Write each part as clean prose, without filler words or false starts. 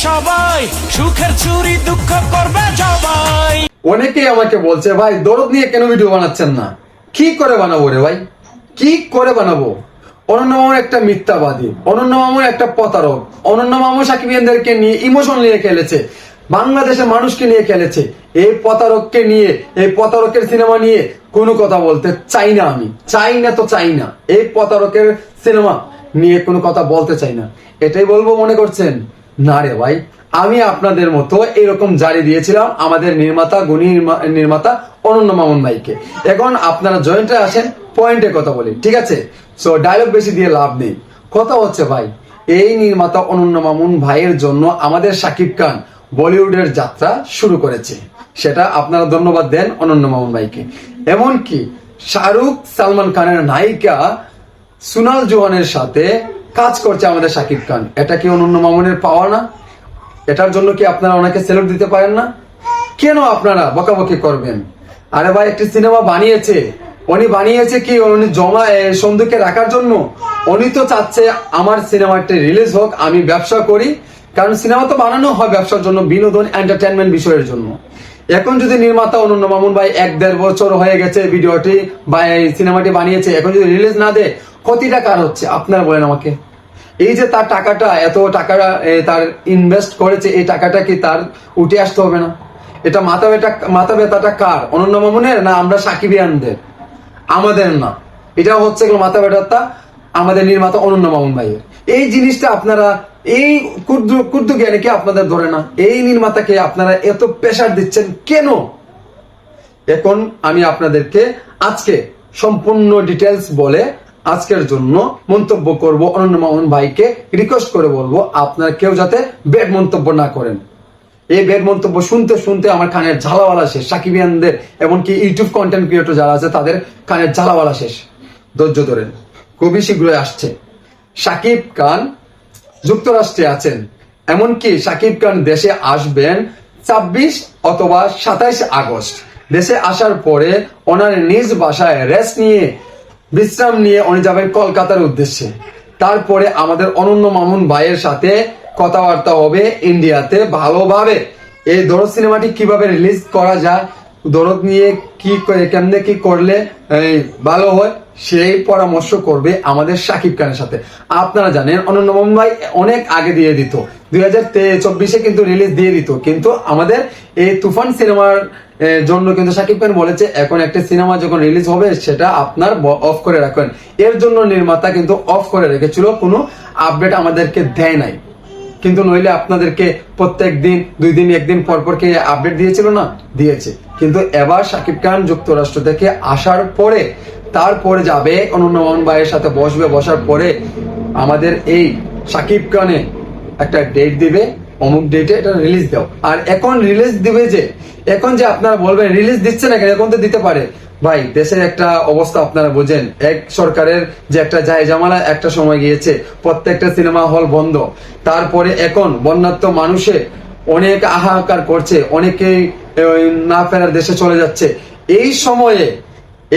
সবাই, সুখের চুরি দুঃখ করবে সবাই। অনেকেই আমাকে বলছে ভাই দরদ নিয়ে কেন ভিডিও বানাচ্ছেন না? কি করে বানাবো রে ভাই, কি করে বানাবো? অনন্য মামুন একটা মিথ্যাবাদী, অনন্য মামুন একটা প্রতারক, অনন্য মামুন সাকিবিয়ানদেরকে নিয়ে ইমোশন নিয়ে খেলেছে, বাংলাদেশের মানুষকে নিয়ে খেলেছে। এই প্রতারককে নিয়ে, এই প্রতারকের সিনেমা নিয়ে কোনো কথা বলতে চাই না, আমি চাই না তো চাই না। এই প্রতারকের সিনেমা নিয়ে কোনো কথা বলতে চাই না, এটাই বলবো মনে করছেন? না রে ভাই, আমি আপনাদের মতো এরকম জারি দিয়েছিলাম আমাদের নির্মাতা, গুণী নির্মাতা অনন্য মামুন ভাইকে। এখন আপনারা জয়েন্টে আসেন, পয়েন্টে কথা বলি, ঠিক আছে? সো ডায়লগ বেশি দিয়ে লাভ নেই। কথা হচ্ছে ভাই, এই নির্মাতা অনন্য মামুন ভাইয়ের জন্য আমাদের শাকিব খান বলিউডের যাত্রা শুরু করেছে, সেটা আপনারা ধন্যবাদ দেন অনন্য মামুন ভাইকে। এমনকি শাহরুখ সালমান খানের নায়িকা সোনাল জোহানের সাথে কাজ করছে আমাদের শাকিব খান, এটা কি অনন্য মামুনের পাওয়া না? এটার জন্য কি আপনারা ওনাকে সেলুট দিতে পারেন না? কেন আপনারা বকাবকি করবেন? আরে ভাই, একটি সিনেমা বানিয়েছে, উনি বানিয়েছে কি উনি জমা সন্দুকে রাখার জন্য? উনি তো চাচ্ছে আমার সিনেমাটি রিলিজ হোক, আমি ব্যবসা করি, কারণ সিনেমা তো বানানো হয় ব্যবসার জন্য, বিনোদন এন্টারটেনমেন্ট বিষয়ের জন্য। এখন যদি নির্মাতা অনন্য মামুন ভাই 1-1.5 বছর হয়ে গেছে ভিডিওটি বা সিনেমাটি বানিয়েছে, এখন যদি রিলিজ না দেয়, ক্ষতিটা কার হচ্ছে আপনারা বলেন আমাকে? এই যে তার টাকাটা, এত টাকা তার ইনভেস্ট করেছে, এই টাকাটা কি তার উঠে আসতে হবে না? এটা মাথা ব্যথাটা কার? অনন্য মামুনের না আমরা সাকিবিয়ানদের? আমাদের না, এটা হচ্ছে মাথা ব্যথাটা আমাদের নির্মাতা অনন্য মামুন ভাইয়ের। এই জিনিসটা আপনারা, এই ক্ষুদ্র জ্ঞানে কি আপনাদের ধরে না? এই নির্মাতাকে আপনারা এত প্রেসার দিচ্ছেন কেন? এখন আমি আপনাদেরকে আজকে সম্পূর্ণ ডিটেলস বলে আজকের জন্য মন্তব্য করব। অনন্য মামুন ভাইকে রিকোয়েস্ট করে বলবো আপনারা কেউ যাতে ব্যাড মন্তব্য না করেন। এই ব্যাড মন্তব্য শুনতে শুনতে আমার কানের ঝালাওয়ালা শেষ। সাকিবিয়ানদের এমনকি ইউটিউব কন্টেন্ট ক্রিয়েটর যারা আছে তাদের কানের ঝালাওয়ালা শেষ। ধৈর্য ধরেন, খুবই শীঘ্রই আসছে। শাকিব খান যুক্তরাষ্ট্রে আছেন, এমনকি শাকিব খান দেশে আসবেন 26 অথবা 27 আগস্ট। দেশে আসার পরে ওনার নিজ বাসায় রেস্ট নিয়ে, বিশ্রাম নিয়ে উনি যাবেন কলকাতার উদ্দেশ্যে। তারপরে আমাদের অনন্য মামুন ভাইয়ের সাথে কথাবার্তা হবে ইন্ডিয়াতে ভালোভাবে। এই দরদ সিনেমাটি কিভাবে রিলিজ করা যায়, দরদ নিয়ে কি কেমনে কি করলে ভালো হয়, সেই পরামর্শ করবে আমাদের শাকিব খানের সাথে। আপনারা জানেন অনন্য মামুন ভাই অনেক আগে দিয়ে দিত, 2024 কিন্তু রিলিজ দিয়ে দিত, কিন্তু আমাদের এই তুফান সিনেমার জন্য কিন্তু শাকিব খান বলেছে এখন একটা সিনেমা যখন রিলিজ হবে সেটা আপনার অফ করে রাখবেন। এর জন্য নির্মাতা কিন্তু অফ করে রেখেছিল, কোনো আপডেট আমাদেরকে দেয় নাই। কিন্তু নইলে আপনাদেরকে প্রত্যেক দিন 2 দিন 1 দিন পর কে আপডেট দিয়েছিল না? দিয়েছে। কিন্তু এবার শাকিব খান যুক্তরাষ্ট্র থেকে আসার পরে তারপরে যাবে অনন্য মামুন ভাইয়ের সাথে বসবে, বসার পরে আমাদের এই শাকিব খানে একটা ডেট দিবে, অমুক ডেটে এটা রিলিজ দাও। আর এখন রিলিজ দিবে যে, এখন যে আপনারা বলবেন রিলিজ দিচ্ছে না কেন, এখন তো দিতে পারে। ভাই দেশের একটা অবস্থা আপনারা বোঝেন, এক সরকারের যে একটা জায়জামালা একটা সময় গিয়েছে, প্রত্যেকটা সিনেমা হল বন্ধ। তারপরে এখন বন্যাত্ম মানুষে অনেক হাহাকার করছে, অনেকেই না ফেরার দেশে চলে যাচ্ছে। এই সময়ে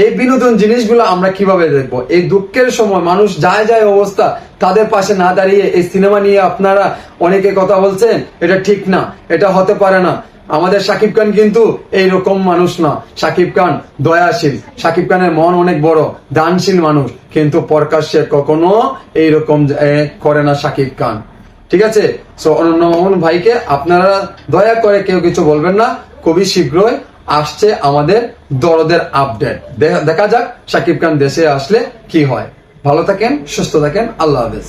এই বিনোদন জিনিসগুলো আমরা কিভাবে দেখবো? এই দুঃখের সময় মানুষ যায় যায় অবস্থা, তাদের পাশে না দাঁড়িয়ে এই সিনেমা নিয়ে আপনারা অনেকে কথা বলছেন, এটা ঠিক না, এটা হতে পারে না। আমাদের শাকিব খান কিন্তু এইরকম মানুষ না। শাকিব খান দয়াশীল, শাকিব খানের মন অনেক বড়, দানশীল মানুষ, কিন্তু প্রকাশ্যে কখনো এইরকম করে না শাকিব খান, ঠিক আছে? সো অনন্য মামুন ভাইকে আপনারা দয়া করে কেউ কিছু বলবেন না। খুবই শীঘ্রই আসছে আমাদের দরদের আপডেট, দেখা যাক শাকিব খান দেশে আসলে কি হয়। ভালো থাকেন, সুস্থ থাকেন, আল্লাহ হাফেজ।